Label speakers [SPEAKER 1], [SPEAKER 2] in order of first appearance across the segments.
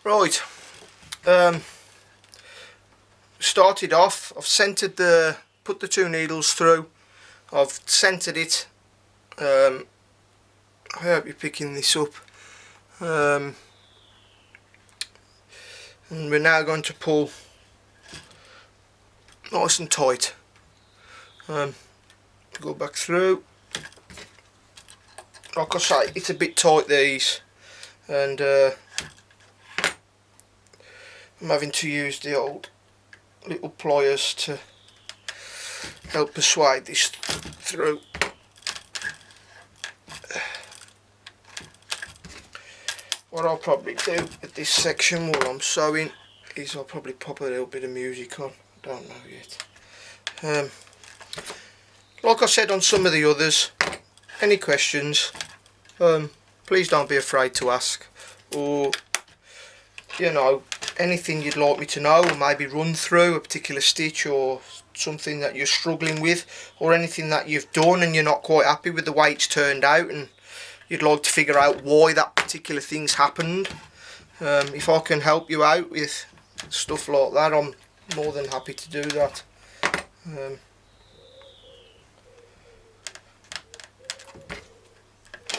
[SPEAKER 1] Right, started off, I've centred put the 2 needles through, I've centred it. I hope you're picking this up. And we're now going to pull nice and tight. Go back through. Like I say, it's a bit tight, these, and I'm having to use the old little pliers to help persuade this through. What I'll probably do at this section while I'm sewing is I'll probably pop a little bit of music on. Don't know yet. Like I said on some of the others, any questions, please don't be afraid to ask, or you know, anything you'd like me to know, or maybe run through a particular stitch or something that you're struggling with, or anything that you've done and you're not quite happy with the way it's turned out and you'd like to figure out why that particular thing's happened. If I can help you out with stuff like that, I'm more than happy to do that.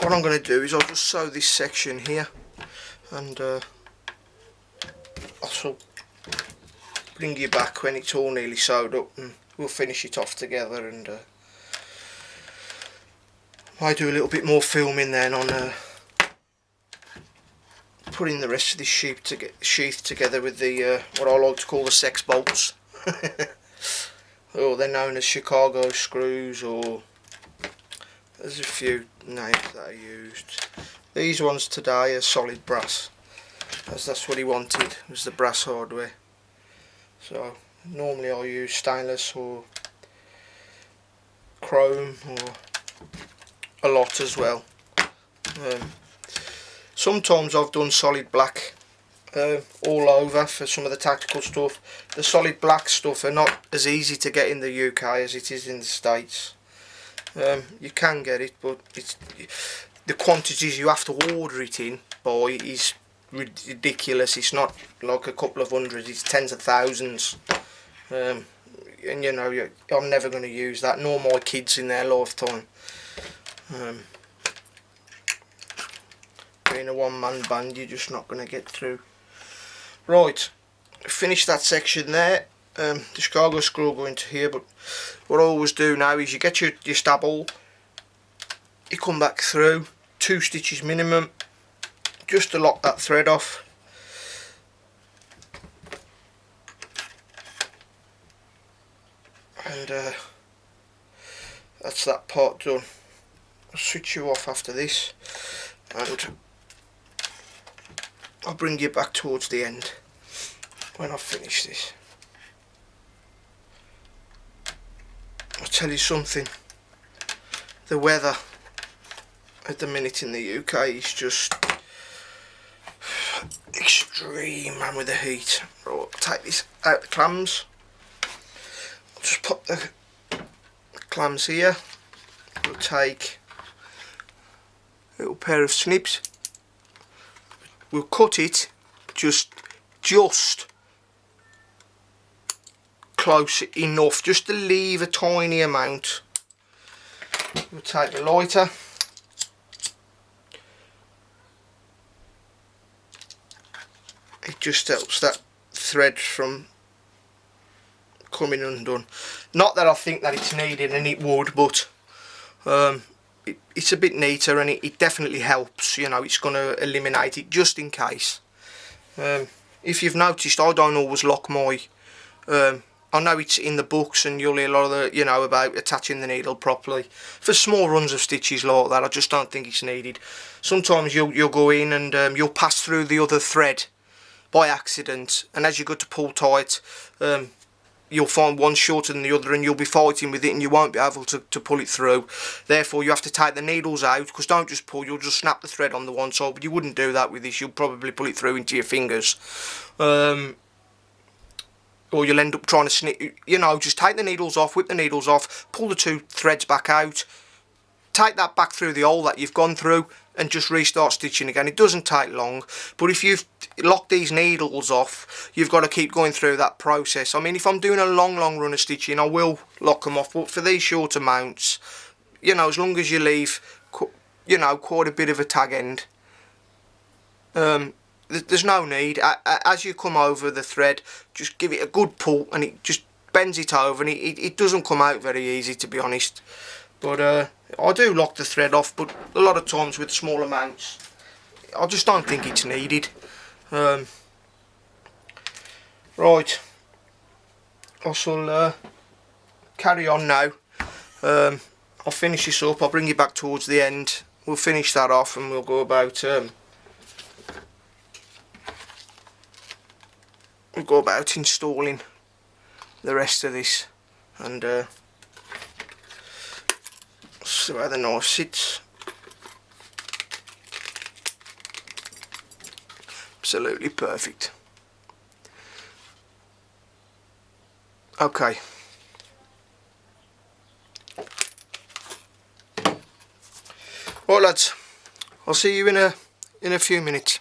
[SPEAKER 1] What I'm going to do is I'll just sew this section here, and I'll bring you back when it's all nearly sewed up, and we'll finish it off together, and I do a little bit more filming then on putting the rest of this sheath together with the what I like to call the sex bolts. Or they're known as Chicago screws, or there's a few names that are used. These ones today are solid brass, as that's what he wanted, was the brass hardware. So normally I'll use stainless or chrome, or a lot as well. Sometimes I've done solid black all over for some of the tactical stuff. The solid black stuff are not as easy to get in the UK as it is in the States. You can get it, but it's, the quantities you have to order it in by is ridiculous. It's not like a couple of hundred, it's tens of thousands. And you know, I'm never going to use that, nor my kids in their lifetime. Being a one-man band, you're just not going to get through. Right, finish that section there. The Chicago screw will go into here, but what I always do now is you get your stab ball, you come back through 2 stitches minimum, just to lock that thread off. And that's that part done. I'll switch you off after this, and I'll bring you back towards the end when I've finished this. I'll tell you something, the weather at the minute in the UK is just extreme, man, with the heat. Right, I'll take this out the clams. I'll just pop the clams here. We'll take a little pair of snips. We'll cut it just close enough, just to leave a tiny amount. We'll take the lighter. It just helps that thread from coming undone. Not that I think that it's needed, and it would, but it's a bit neater, and it definitely helps. You know, it's going to eliminate it just in case. If you've noticed, I don't always lock my I know it's in the books, and you'll hear a lot of the, you know, about attaching the needle properly. For small runs of stitches like that, I just don't think it's needed. Sometimes you'll go in and you'll pass through the other thread by accident, and as you go to pull tight, you'll find one shorter than the other, and you'll be fighting with it, and you won't be able to pull it through. Therefore you have to take the needles out, because don't just pull, you'll just snap the thread on the one side, but you wouldn't do that with this. You'll probably pull it through into your fingers, or you'll end up trying to snip, you know. Just take the needles off, whip the needles off, pull the 2 threads back out, take that back through the hole that you've gone through, and just restart stitching again. It doesn't take long, but if you've locked these needles off, you've got to keep going through that process. I mean, if I'm doing a long run of stitching, I will lock them off, but for these shorter mounts, you know, as long as you leave, you know, quite a bit of a tag end, there's no need. As you come over the thread, just give it a good pull and it just bends it over, and it doesn't come out very easy, to be honest. But I do lock the thread off, but a lot of times with small amounts I just don't think it's needed. Right, I shall carry on now. I'll finish this up, I'll bring you back towards the end, we'll finish that off and we'll go about installing the rest of this, and see how the knife sits. Absolutely perfect. Okay. Right lads, I'll see you in a few minutes.